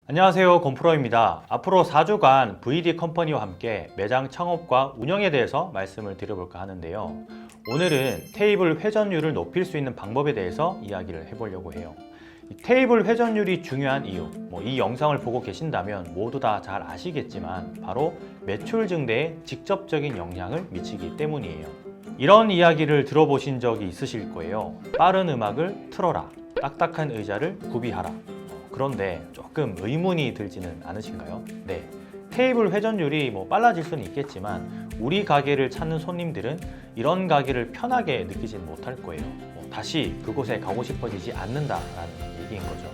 안녕하세요, 곰프로입니다. 앞으로 4주간 VD 컴퍼니와 함께 매장 창업과 운영에 대해서 말씀을 드려볼까 하는데요. 오늘은 테이블 회전율을 높일 수 있는 방법에 대해서 이야기를 해보려고 해요. 이 테이블 회전율이 중요한 이유, 이 영상을 보고 계신다면 모두 다 잘 아시겠지만 바로 매출 증대에 직접적인 영향을 미치기 때문이에요. 이런 이야기를 들어보신 적이 있으실 거예요. 빠른 음악을 틀어라, 딱딱한 의자를 구비하라. 그런데 조금 의문이 들지는 않으신가요? 네, 테이블 회전율이 빨라질 수는 있겠지만 우리 가게를 찾는 손님들은 이런 가게를 편하게 느끼진 못할 거예요. 다시 그곳에 가고 싶어지지 않는다라는 얘기인 거죠.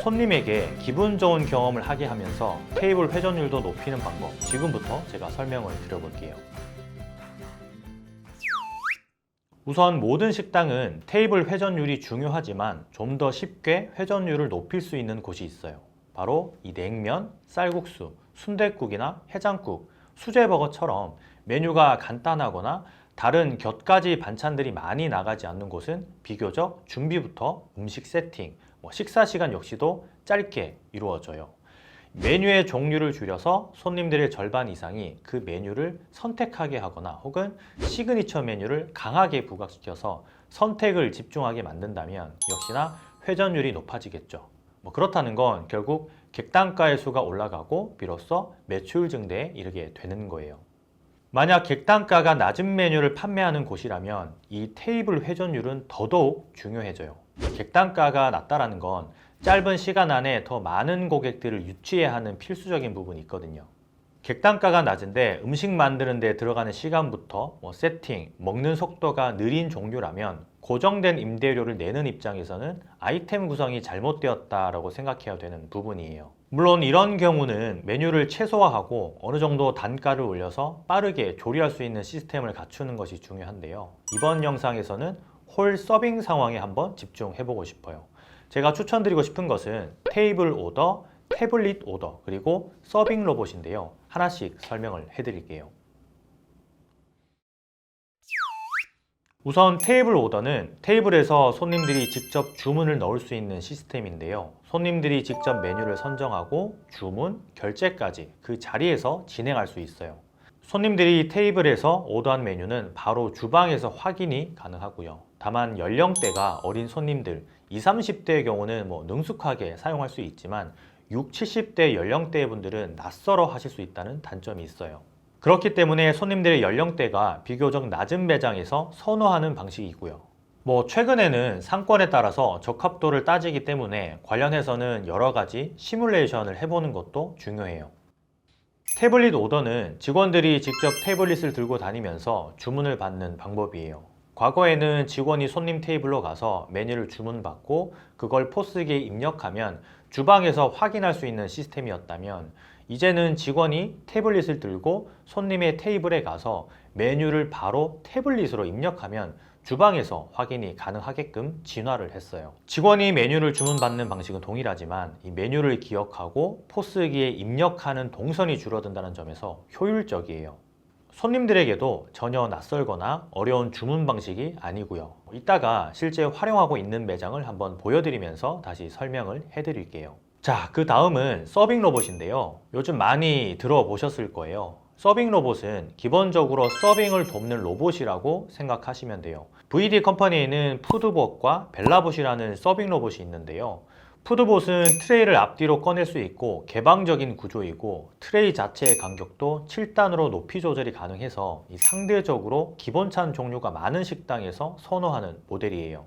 손님에게 기분 좋은 경험을 하게 하면서 테이블 회전율도 높이는 방법, 지금부터 제가 설명을 드려볼게요. 우선 모든 식당은 테이블 회전율이 중요하지만 좀 더 쉽게 회전율을 높일 수 있는 곳이 있어요. 바로 이 냉면, 쌀국수, 순댓국이나 해장국, 수제버거처럼 메뉴가 간단하거나 다른 곁가지 반찬들이 많이 나가지 않는 곳은 비교적 준비부터 음식 세팅, 식사 시간 역시도 짧게 이루어져요. 메뉴의 종류를 줄여서 손님들의 절반 이상이 그 메뉴를 선택하게 하거나 혹은 시그니처 메뉴를 강하게 부각시켜서 선택을 집중하게 만든다면 역시나 회전율이 높아지겠죠. 그렇다는 건 결국 객단가의 수가 올라가고 비로소 매출 증대에 이르게 되는 거예요. 만약 객단가가 낮은 메뉴를 판매하는 곳이라면 이 테이블 회전율은 더더욱 중요해져요. 객단가가 낮다는 건 짧은 시간 안에 더 많은 고객들을 유치해야 하는 필수적인 부분이 있거든요. 객단가가 낮은데 음식 만드는 데 들어가는 시간부터 세팅, 먹는 속도가 느린 종류라면 고정된 임대료를 내는 입장에서는 아이템 구성이 잘못되었다라고 생각해야 되는 부분이에요. 물론 이런 경우는 메뉴를 최소화하고 어느 정도 단가를 올려서 빠르게 조리할 수 있는 시스템을 갖추는 것이 중요한데요. 이번 영상에서는 홀 서빙 상황에 한번 집중해보고 싶어요. 제가 추천드리고 싶은 것은 테이블 오더, 태블릿 오더, 그리고 서빙 로봇인데요. 하나씩 설명을 해드릴게요. 우선 테이블 오더는 테이블에서 손님들이 직접 주문을 넣을 수 있는 시스템인데요. 손님들이 직접 메뉴를 선정하고 주문, 결제까지 그 자리에서 진행할 수 있어요. 손님들이 테이블에서 오더한 메뉴는 바로 주방에서 확인이 가능하고요. 다만 연령대가 어린 손님들, 20, 30대의 경우는 능숙하게 사용할 수 있지만 60, 70대 연령대의 분들은 낯설어 하실 수 있다는 단점이 있어요. 그렇기 때문에 손님들의 연령대가 비교적 낮은 매장에서 선호하는 방식이고요. 최근에는 상권에 따라서 적합도를 따지기 때문에 관련해서는 여러 가지 시뮬레이션을 해보는 것도 중요해요. 태블릿 오더는 직원들이 직접 태블릿을 들고 다니면서 주문을 받는 방법이에요. 과거에는 직원이 손님 테이블로 가서 메뉴를 주문받고 그걸 포스기에 입력하면 주방에서 확인할 수 있는 시스템이었다면 이제는 직원이 태블릿을 들고 손님의 테이블에 가서 메뉴를 바로 태블릿으로 입력하면 주방에서 확인이 가능하게끔 진화를 했어요. 직원이 메뉴를 주문받는 방식은 동일하지만 이 메뉴를 기억하고 포스기에 입력하는 동선이 줄어든다는 점에서 효율적이에요. 손님들에게도 전혀 낯설거나 어려운 주문 방식이 아니고요. 이따가 실제 활용하고 있는 매장을 한번 보여드리면서 다시 설명을 해드릴게요. 자, 그 다음은 서빙 로봇인데요. 요즘 많이 들어보셨을 거예요. 서빙 로봇은 기본적으로 서빙을 돕는 로봇이라고 생각하시면 돼요. VD 컴퍼니에는 푸드봇과 벨라봇이라는 서빙 로봇이 있는데요. 푸드봇은 트레이를 앞뒤로 꺼낼 수 있고 개방적인 구조이고 트레이 자체의 간격도 7단으로 높이 조절이 가능해서 상대적으로 기본찬 종류가 많은 식당에서 선호하는 모델이에요.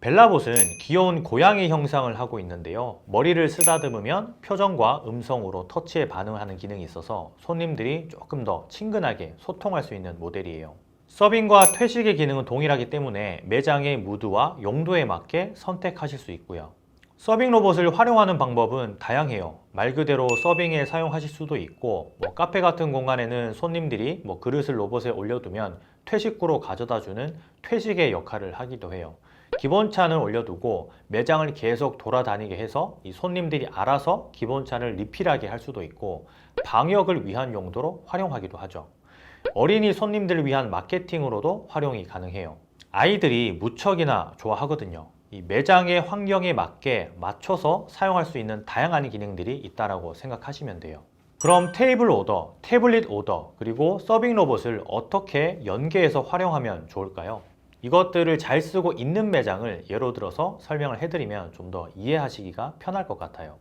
벨라봇은 귀여운 고양이 형상을 하고 있는데요. 머리를 쓰다듬으면 표정과 음성으로 터치에 반응하는 기능이 있어서 손님들이 조금 더 친근하게 소통할 수 있는 모델이에요. 서빙과 퇴식의 기능은 동일하기 때문에 매장의 무드와 용도에 맞게 선택하실 수 있고요. 서빙 로봇을 활용하는 방법은 다양해요. 말 그대로 서빙에 사용하실 수도 있고 카페 같은 공간에는 손님들이 그릇을 로봇에 올려두면 퇴식구로 가져다주는 퇴식의 역할을 하기도 해요. 기본찬을 올려두고 매장을 계속 돌아다니게 해서 이 손님들이 알아서 기본찬을 리필하게 할 수도 있고 방역을 위한 용도로 활용하기도 하죠. 어린이 손님들을 위한 마케팅으로도 활용이 가능해요. 아이들이 무척이나 좋아하거든요. 이 매장의 환경에 맞게 맞춰서 사용할 수 있는 다양한 기능들이 있다고 생각하시면 돼요. 그럼 테이블 오더, 태블릿 오더, 그리고 서빙 로봇을 어떻게 연계해서 활용하면 좋을까요? 이것들을 잘 쓰고 있는 매장을 예로 들어서 설명을 해드리면 좀 더 이해하시기가 편할 것 같아요.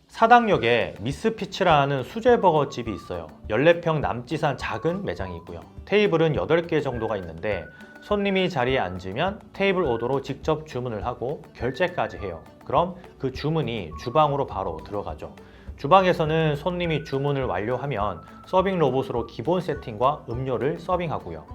사당역에 미스피치라는 수제버거집이 있어요. 14평 남지산 작은 매장이고요. 테이블은 8개 정도가 있는데 손님이 자리에 앉으면 테이블 오더로 직접 주문을 하고 결제까지 해요. 그럼 그 주문이 주방으로 바로 들어가죠. 주방에서는 손님이 주문을 완료하면 서빙 로봇으로 기본 세팅과 음료를 서빙하고요.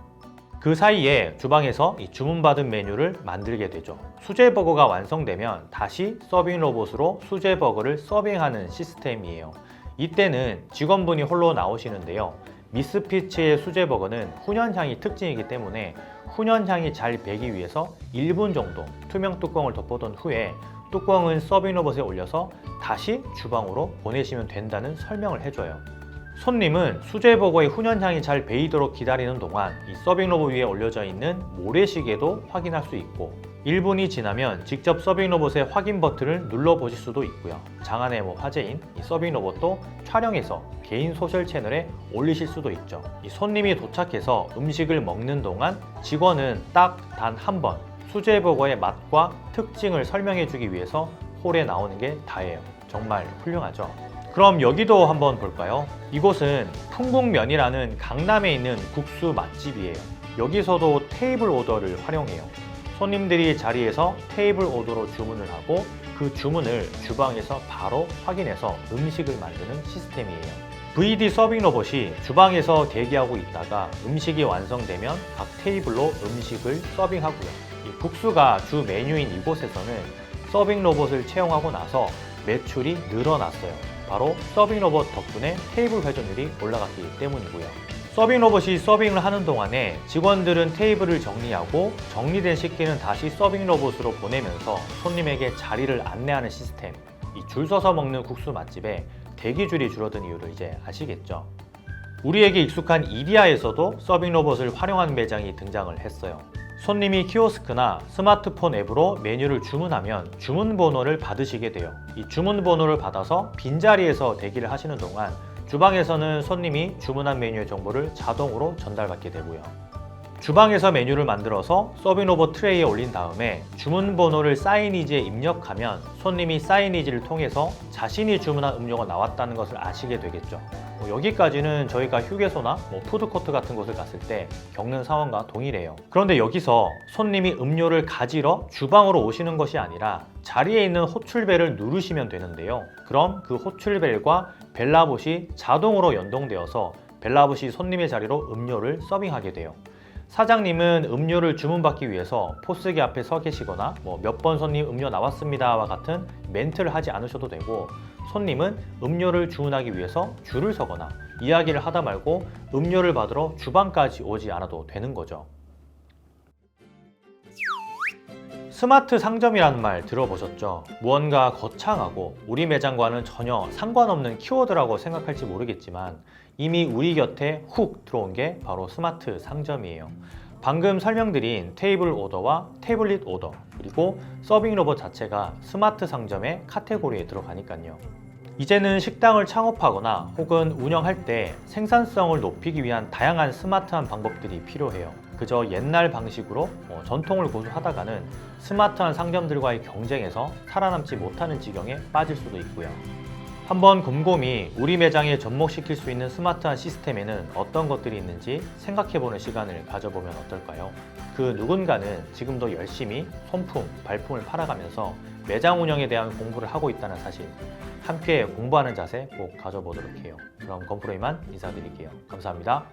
그 사이에 주방에서 이 주문받은 메뉴를 만들게 되죠. 수제버거가 완성되면 다시 서빙 로봇으로 수제버거를 서빙하는 시스템이에요. 이때는 직원분이 홀로 나오시는데요. 미스피치의 수제버거는 훈연향이 특징이기 때문에 훈연향이 잘 배기 위해서 1분 정도 투명 뚜껑을 덮어둔 후에 뚜껑은 서빙 로봇에 올려서 다시 주방으로 보내시면 된다는 설명을 해줘요. 손님은 수제버거의 훈연향이 잘 배이도록 기다리는 동안 이 서빙 로봇 위에 올려져 있는 모래시계도 확인할 수 있고 1분이 지나면 직접 서빙 로봇의 확인 버튼을 눌러보실 수도 있고요. 장안의 화제인 이 서빙 로봇도 촬영해서 개인 소셜 채널에 올리실 수도 있죠. 이 손님이 도착해서 음식을 먹는 동안 직원은 딱 단 한 번 수제버거의 맛과 특징을 설명해주기 위해서 홀에 나오는 게 다예요. 정말 훌륭하죠? 그럼 여기도 한번 볼까요? 이곳은 풍국면이라는 강남에 있는 국수 맛집이에요. 여기서도 테이블 오더를 활용해요. 손님들이 자리에서 테이블 오더로 주문을 하고 그 주문을 주방에서 바로 확인해서 음식을 만드는 시스템이에요. VD 서빙 로봇이 주방에서 대기하고 있다가 음식이 완성되면 각 테이블로 음식을 서빙하고요. 이 국수가 주 메뉴인 이곳에서는 서빙 로봇을 채용하고 나서 매출이 늘어났어요. 바로 서빙 로봇 덕분에 테이블 회전율이 올라갔기 때문이고요. 서빙 로봇이 서빙을 하는 동안에 직원들은 테이블을 정리하고 정리된 식기는 다시 서빙 로봇으로 보내면서 손님에게 자리를 안내하는 시스템. 이 줄 서서 먹는 국수 맛집에 대기줄이 줄어든 이유를 이제 아시겠죠? 우리에게 익숙한 이디야에서도 서빙 로봇을 활용한 매장이 등장을 했어요. 손님이 키오스크나 스마트폰 앱으로 메뉴를 주문하면 주문 번호를 받으시게 돼요. 이 주문 번호를 받아서 빈자리에서 대기를 하시는 동안 주방에서는 손님이 주문한 메뉴의 정보를 자동으로 전달받게 되고요. 주방에서 메뉴를 만들어서 서빙 로봇 트레이에 올린 다음에 주문 번호를 사이니지에 입력하면 손님이 사이니지를 통해서 자신이 주문한 음료가 나왔다는 것을 아시게 되겠죠. 여기까지는 저희가 휴게소나 푸드코트 같은 곳을 갔을 때 겪는 상황과 동일해요. 그런데 여기서 손님이 음료를 가지러 주방으로 오시는 것이 아니라 자리에 있는 호출벨을 누르시면 되는데요. 그럼 그 호출벨과 벨라봇이 자동으로 연동되어서 벨라봇이 손님의 자리로 음료를 서빙하게 돼요. 사장님은 음료를 주문받기 위해서 포스기 앞에 서 계시거나 몇 번 손님 음료 나왔습니다와 같은 멘트를 하지 않으셔도 되고 손님은 음료를 주문하기 위해서 줄을 서거나 이야기를 하다 말고 음료를 받으러 주방까지 오지 않아도 되는 거죠. 스마트 상점이라는 말 들어보셨죠? 무언가 거창하고 우리 매장과는 전혀 상관없는 키워드라고 생각할지 모르겠지만 이미 우리 곁에 훅 들어온 게 바로 스마트 상점이에요. 방금 설명드린 테이블 오더와 태블릿 오더 그리고 서빙 로봇 자체가 스마트 상점의 카테고리에 들어가니까요. 이제는 식당을 창업하거나 혹은 운영할 때 생산성을 높이기 위한 다양한 스마트한 방법들이 필요해요. 그저 옛날 방식으로 전통을 고수하다가는 스마트한 상점들과의 경쟁에서 살아남지 못하는 지경에 빠질 수도 있고요. 한번 곰곰이 우리 매장에 접목시킬 수 있는 스마트한 시스템에는 어떤 것들이 있는지 생각해보는 시간을 가져보면 어떨까요? 그 누군가는 지금도 열심히 손품, 발품을 팔아가면서 매장 운영에 대한 공부를 하고 있다는 사실, 함께 공부하는 자세 꼭 가져보도록 해요. 그럼 건프로 이만 인사드릴게요. 감사합니다.